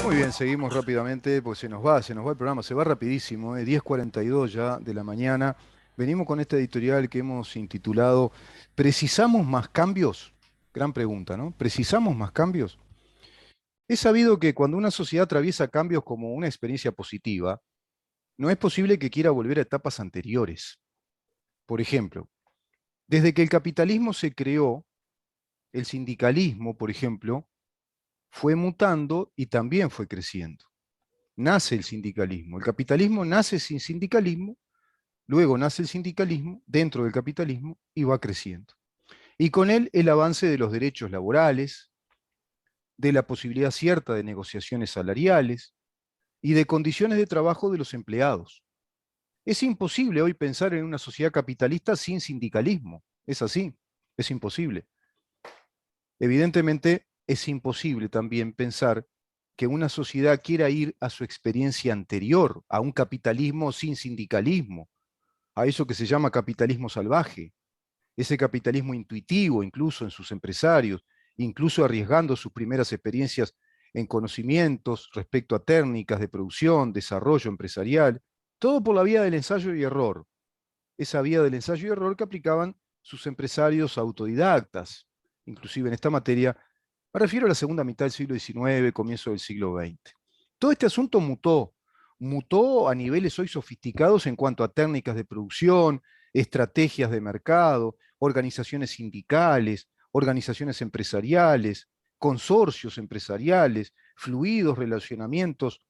Muy bien, seguimos rápidamente, porque se nos va el programa, se va rapidísimo, 10:42 ya de la mañana. Venimos con este editorial que hemos intitulado ¿Precisamos más cambios? Gran pregunta, ¿no? ¿Precisamos más cambios? Es sabido que cuando una sociedad atraviesa cambios como una experiencia positiva, no es posible que quiera volver a etapas anteriores. Por ejemplo, desde que el capitalismo se creó, el sindicalismo, por ejemplo, fue mutando y también fue creciendo. Nace el sindicalismo. El capitalismo nace sin sindicalismo, luego nace el sindicalismo dentro del capitalismo y va creciendo. Y con él el avance de los derechos laborales, de la posibilidad cierta de negociaciones salariales y de condiciones de trabajo de los empleados. Es imposible hoy pensar en una sociedad capitalista sin sindicalismo. Es así, es imposible. Evidentemente, es imposible también pensar que una sociedad quiera ir a su experiencia anterior, a un capitalismo sin sindicalismo, a eso que se llama capitalismo salvaje, ese capitalismo intuitivo incluso en sus empresarios, incluso arriesgando sus primeras experiencias en conocimientos respecto a técnicas de producción, desarrollo empresarial, todo por la vía del ensayo y error, esa vía del ensayo y error que aplicaban sus empresarios autodidactas, inclusive en esta materia. Me refiero a la segunda mitad del siglo XIX, comienzo del siglo XX. Todo este asunto mutó a niveles hoy sofisticados en cuanto a técnicas de producción, estrategias de mercado, organizaciones sindicales, organizaciones empresariales, consorcios empresariales, fluidos relacionamientos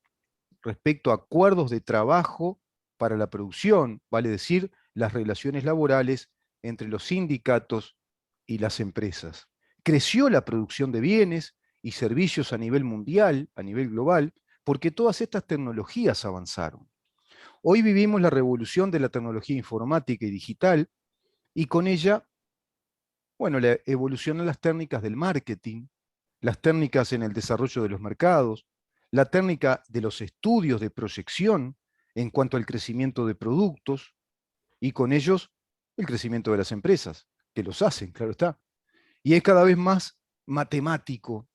respecto a acuerdos de trabajo para la producción, vale decir, las relaciones laborales entre los sindicatos y las empresas. Creció la producción de bienes y servicios a nivel mundial, a nivel global, porque todas estas tecnologías avanzaron. Hoy vivimos la revolución de la tecnología informática y digital y con ella, bueno, la evolución en las técnicas del marketing, las técnicas en el desarrollo de los mercados, la técnica de los estudios de proyección en cuanto al crecimiento de productos y con ellos el crecimiento de las empresas, que los hacen, claro está. Y es cada vez más matemático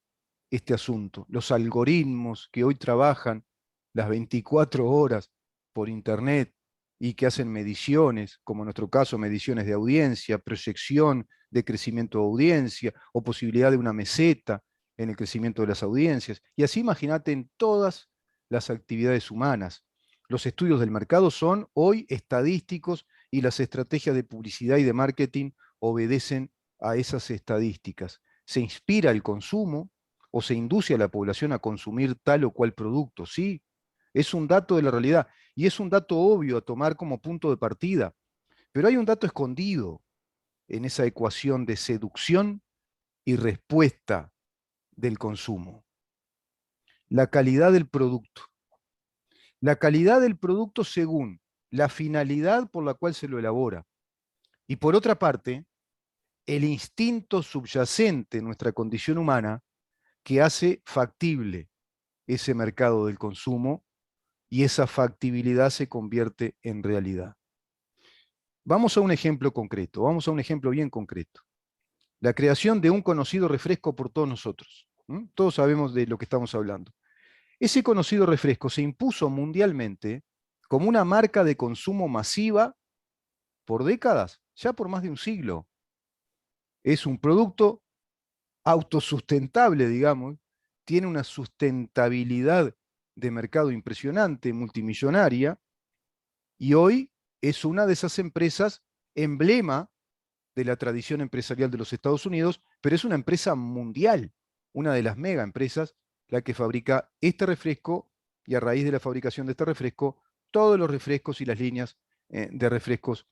este asunto. Los algoritmos que hoy trabajan las 24 horas por Internet y que hacen mediciones, como en nuestro caso, mediciones de audiencia, proyección de crecimiento de audiencia o posibilidad de una meseta en el crecimiento de las audiencias. Y así imagínate en todas las actividades humanas. Los estudios del mercado son hoy estadísticos y las estrategias de publicidad y de marketing obedecen a esas estadísticas. Se inspira el consumo, o se induce a la población a consumir tal o cual producto. Sí, es un dato de la realidad y es un dato obvio a tomar como punto de partida, pero hay un dato escondido en esa ecuación de seducción y respuesta del consumo. La calidad del producto. La calidad del producto según la finalidad por la cual se lo elabora. Y por otra parte, el instinto subyacente en nuestra condición humana que hace factible ese mercado del consumo y esa factibilidad se convierte en realidad. Vamos a un ejemplo concreto, vamos a un ejemplo bien concreto. La creación de un conocido refresco por todos nosotros. Todos sabemos de lo que estamos hablando. Ese conocido refresco se impuso mundialmente como una marca de consumo masiva por décadas, ya por más de un siglo. Es un producto autosustentable, digamos, tiene una sustentabilidad de mercado impresionante, multimillonaria, y hoy es una de esas empresas emblema de la tradición empresarial de los Estados Unidos, pero es una empresa mundial, una de las mega empresas, la que fabrica este refresco y a raíz de la fabricación de este refresco, todos los refrescos y las líneas de refrescos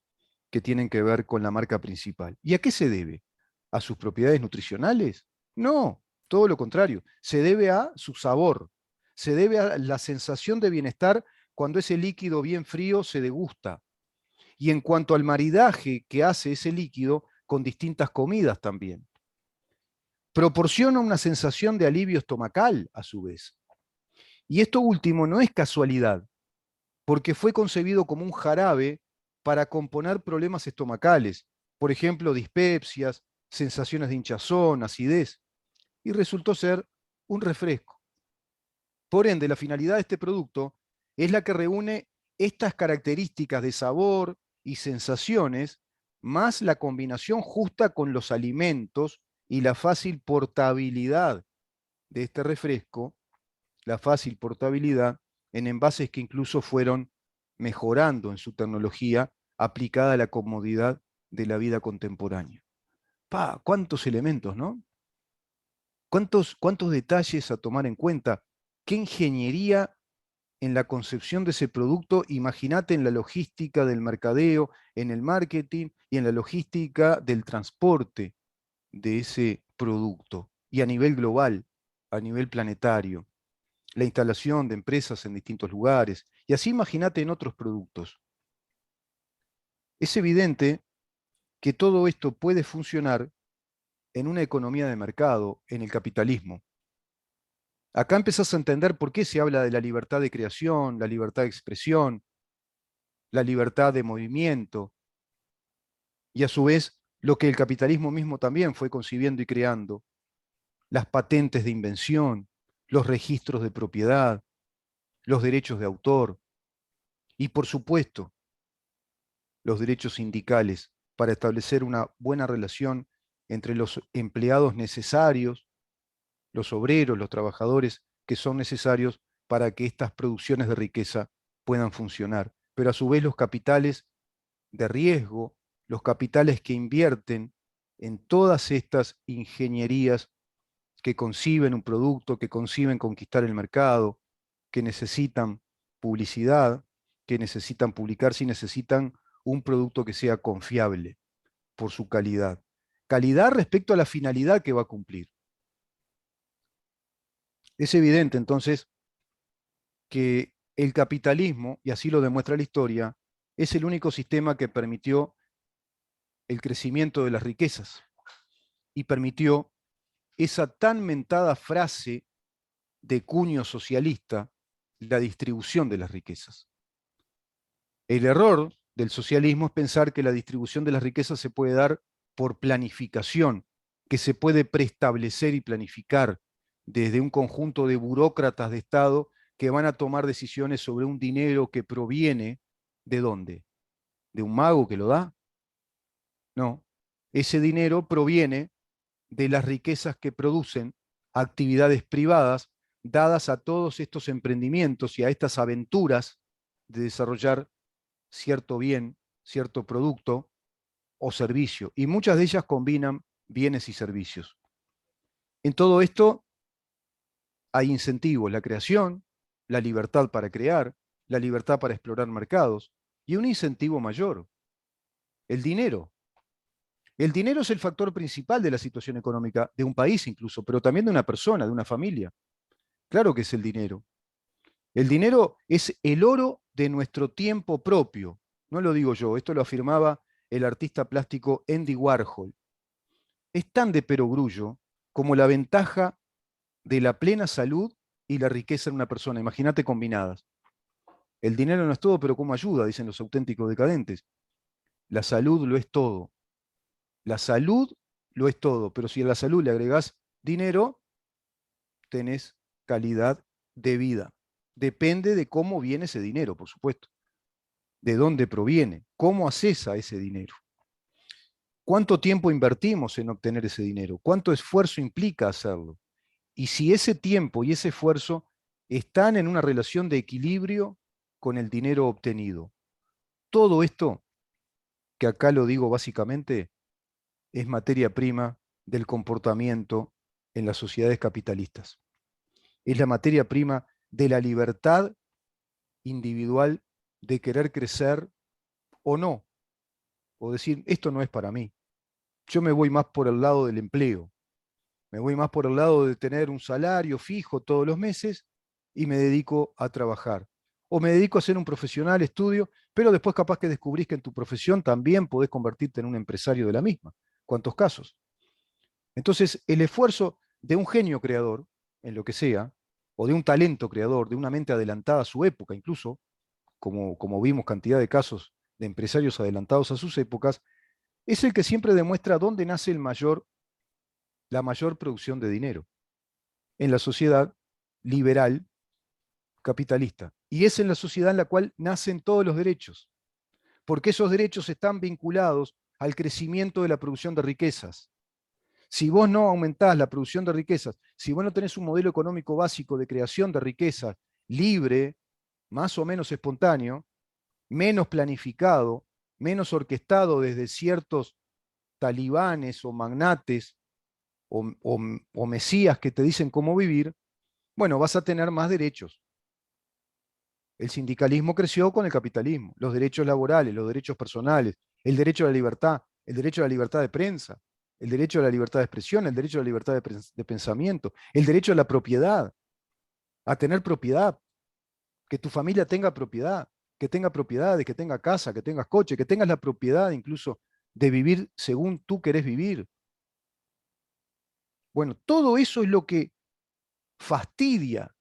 que tienen que ver con la marca principal. ¿Y a qué se debe? ¿A sus propiedades nutricionales? No, todo lo contrario. Se debe a su sabor, se debe a la sensación de bienestar cuando ese líquido bien frío se degusta. Y en cuanto al maridaje que hace ese líquido con distintas comidas también. Proporciona una sensación de alivio estomacal a su vez. Y esto último no es casualidad, porque fue concebido como un jarabe para componer problemas estomacales, por ejemplo, dispepsias, sensaciones de hinchazón, acidez, y resultó ser un refresco. Por ende, la finalidad de este producto es la que reúne estas características de sabor y sensaciones, más la combinación justa con los alimentos y la fácil portabilidad de este refresco, la fácil portabilidad en envases que incluso fueron mejorando en su tecnología aplicada a la comodidad de la vida contemporánea. ¡Pah! ¿Cuántos elementos, no? ¿Cuántos detalles a tomar en cuenta? ¿Qué ingeniería en la concepción de ese producto? Imagínate en la logística del mercadeo, en el marketing y en la logística del transporte de ese producto. Y a nivel global, a nivel planetario, la instalación de empresas en distintos lugares. Y así imagínate en otros productos. Es evidente que todo esto puede funcionar en una economía de mercado, en el capitalismo. Acá empezás a entender por qué se habla de la libertad de creación, la libertad de expresión, la libertad de movimiento, y a su vez lo que el capitalismo mismo también fue concibiendo y creando, las patentes de invención, los registros de propiedad, los derechos de autor y, por supuesto, los derechos sindicales para establecer una buena relación entre los empleados necesarios, los obreros, los trabajadores que son necesarios para que estas producciones de riqueza puedan funcionar. Pero a su vez los capitales de riesgo, los capitales que invierten en todas estas ingenierías que conciben un producto, que conciben conquistar el mercado, que necesitan publicidad, que necesitan publicarse y necesitan un producto que sea confiable por su calidad. Calidad respecto a la finalidad que va a cumplir. Es evidente entonces que el capitalismo, y así lo demuestra la historia, es el único sistema que permitió el crecimiento de las riquezas y permitió esa tan mentada frase de cuño socialista, la distribución de las riquezas. El error del socialismo es pensar que la distribución de las riquezas se puede dar por planificación, que se puede preestablecer y planificar desde un conjunto de burócratas de Estado que van a tomar decisiones sobre un dinero que proviene ¿de dónde? ¿De un mago que lo da? No. Ese dinero proviene de las riquezas que producen actividades privadas dadas a todos estos emprendimientos y a estas aventuras de desarrollar cierto bien, cierto producto o servicio. Y muchas de ellas combinan bienes y servicios. En todo esto hay incentivos, la creación, la libertad para crear, la libertad para explorar mercados y un incentivo mayor, el dinero. El dinero es el factor principal de la situación económica de un país incluso, pero también de una persona, de una familia. Claro que es el dinero. El dinero es el oro de nuestro tiempo propio. No lo digo yo, esto lo afirmaba el artista plástico Andy Warhol. Es tan de perogrullo como la ventaja de la plena salud y la riqueza en una persona. Imagínate combinadas. El dinero no es todo, pero ¿cómo ayuda? Dicen los auténticos decadentes. La salud lo es todo. La salud lo es todo, pero si a la salud le agregás dinero, tenés calidad de vida. Depende de cómo viene ese dinero, por supuesto. De dónde proviene, cómo accesa ese dinero. ¿Cuánto tiempo invertimos en obtener ese dinero? ¿Cuánto esfuerzo implica hacerlo? Y si ese tiempo y ese esfuerzo están en una relación de equilibrio con el dinero obtenido. Todo esto, que acá lo digo básicamente, es materia prima del comportamiento en las sociedades capitalistas. Es la materia prima de la libertad individual de querer crecer o no, o decir, esto no es para mí. Yo me voy más por el lado del empleo, me voy más por el lado de tener un salario fijo todos los meses y me dedico a trabajar. O me dedico a ser un profesional, estudio, pero después capaz que descubrís que en tu profesión también podés convertirte en un empresario de la misma. ¿Cuántos casos? Entonces, el esfuerzo de un genio creador, en lo que sea, o de un talento creador, de una mente adelantada a su época, incluso, como vimos cantidad de casos de empresarios adelantados a sus épocas, es el que siempre demuestra dónde nace la mayor producción de dinero. En la sociedad liberal capitalista. Y es en la sociedad en la cual nacen todos los derechos, porque esos derechos están vinculados al crecimiento de la producción de riquezas. Si vos no aumentás la producción de riquezas, si vos no tenés un modelo económico básico de creación de riquezas libre, más o menos espontáneo, menos planificado, menos orquestado desde ciertos talibanes o magnates o mesías que te dicen cómo vivir, bueno, vas a tener más derechos. El sindicalismo creció con el capitalismo, los derechos laborales, los derechos personales, el derecho a la libertad, el derecho a la libertad de prensa, el derecho a la libertad de expresión, el derecho a la libertad de pensamiento, el derecho a la propiedad, a tener propiedad, que tu familia tenga propiedad, que tenga propiedades, que tenga casa, que tengas coche, que tengas la propiedad incluso de vivir según tú querés vivir. Bueno, todo eso es lo que fastidia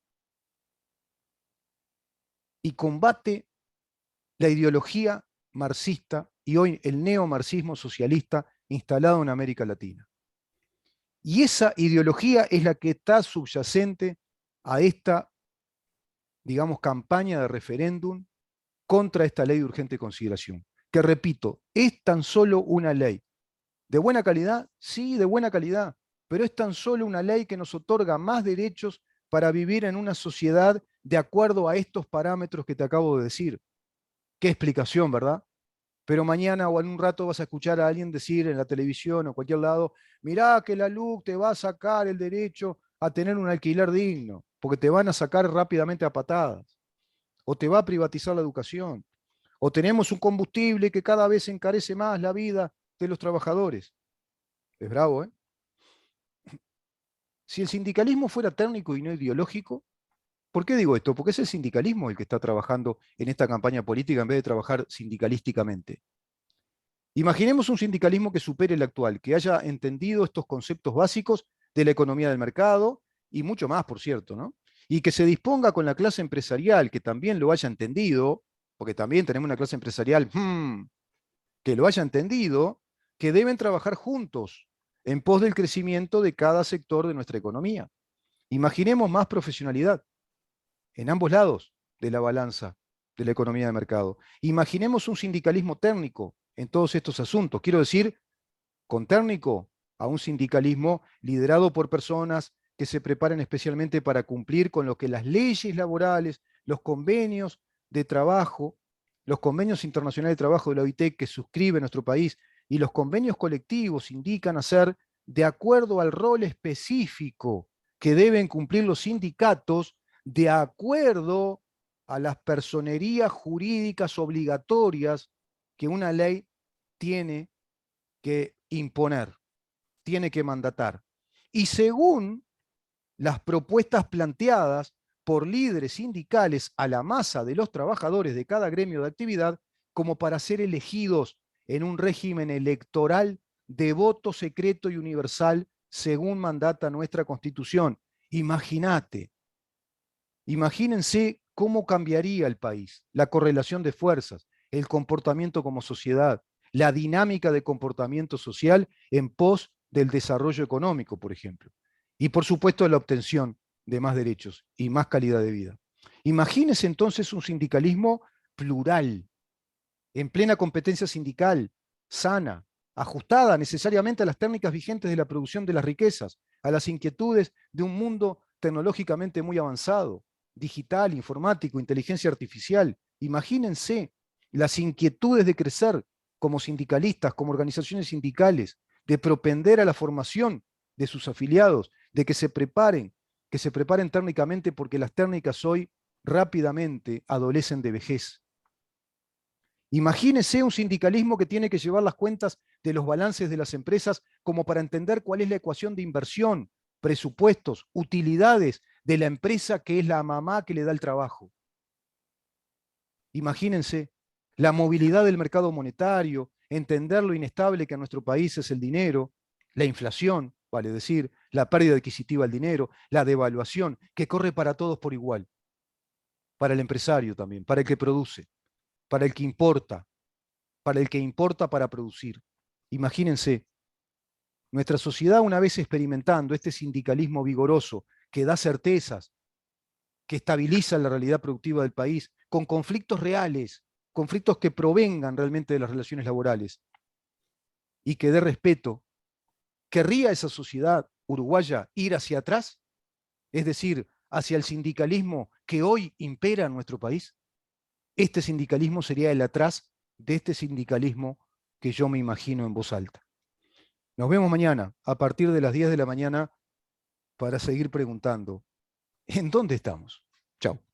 y combate la ideología marxista y hoy el neomarxismo socialista instalado en América Latina. Y esa ideología es la que está subyacente a esta, digamos, campaña de referéndum contra esta ley de urgente consideración, que repito, es tan solo una ley. ¿De buena calidad? Sí, de buena calidad, pero es tan solo una ley que nos otorga más derechos para vivir en una sociedad de acuerdo a estos parámetros que te acabo de decir. Qué explicación, ¿verdad? Pero mañana o en un rato vas a escuchar a alguien decir en la televisión o en cualquier lado, mirá que la LUC te va a sacar el derecho a tener un alquiler digno, porque te van a sacar rápidamente a patadas, o te va a privatizar la educación, o tenemos un combustible que cada vez encarece más la vida de los trabajadores. Es bravo, ¿eh? Si el sindicalismo fuera técnico y no ideológico, ¿por qué digo esto? Porque es el sindicalismo el que está trabajando en esta campaña política en vez de trabajar sindicalísticamente. Imaginemos un sindicalismo que supere el actual, que haya entendido estos conceptos básicos de la economía del mercado y mucho más, por cierto, ¿no? Y que se disponga con la clase empresarial, que también lo haya entendido, porque también tenemos una clase empresarial que lo haya entendido, que deben trabajar juntos en pos del crecimiento de cada sector de nuestra economía. Imaginemos más profesionalidad en ambos lados de la balanza de la economía de mercado. Imaginemos un sindicalismo técnico en todos estos asuntos. Quiero decir, con técnico a un sindicalismo liderado por personas que se preparen especialmente para cumplir con lo que las leyes laborales, los convenios de trabajo, los convenios internacionales de trabajo de la OIT que suscribe nuestro país y los convenios colectivos indican hacer de acuerdo al rol específico que deben cumplir los sindicatos de acuerdo a las personerías jurídicas obligatorias que una ley tiene que imponer, tiene que mandatar. Y según las propuestas planteadas por líderes sindicales a la masa de los trabajadores de cada gremio de actividad, como para ser elegidos en un régimen electoral de voto secreto y universal, según mandata nuestra Constitución. Imagínense cómo cambiaría el país, la correlación de fuerzas, el comportamiento como sociedad, la dinámica de comportamiento social en pos del desarrollo económico, por ejemplo. Y por supuesto la obtención de más derechos y más calidad de vida. Imagínense entonces un sindicalismo plural, en plena competencia sindical, sana, ajustada necesariamente a las técnicas vigentes de la producción de las riquezas, a las inquietudes de un mundo tecnológicamente muy avanzado, digital, informático, inteligencia artificial. Imagínense las inquietudes de crecer como sindicalistas, como organizaciones sindicales, de propender a la formación de sus afiliados, de que se preparen técnicamente porque las técnicas hoy rápidamente adolecen de vejez. Imagínese un sindicalismo que tiene que llevar las cuentas de los balances de las empresas como para entender cuál es la ecuación de inversión, presupuestos, utilidades de la empresa que es la mamá que le da el trabajo. Imagínense la movilidad del mercado monetario, entender lo inestable que en nuestro país es el dinero, la inflación, vale decir, la pérdida adquisitiva del dinero, la devaluación, que corre para todos por igual, para el empresario también, para el que produce, para el que importa, para producir. Imagínense, nuestra sociedad una vez experimentando este sindicalismo vigoroso que da certezas, que estabiliza la realidad productiva del país, con conflictos reales, conflictos que provengan realmente de las relaciones laborales y que dé respeto, ¿querría esa sociedad uruguaya ir hacia atrás? Es decir, hacia el sindicalismo que hoy impera en nuestro país. Este sindicalismo sería el atrás de este sindicalismo que yo me imagino en voz alta. Nos vemos mañana a partir de las 10 de la mañana para seguir preguntando, ¿en dónde estamos? Chao.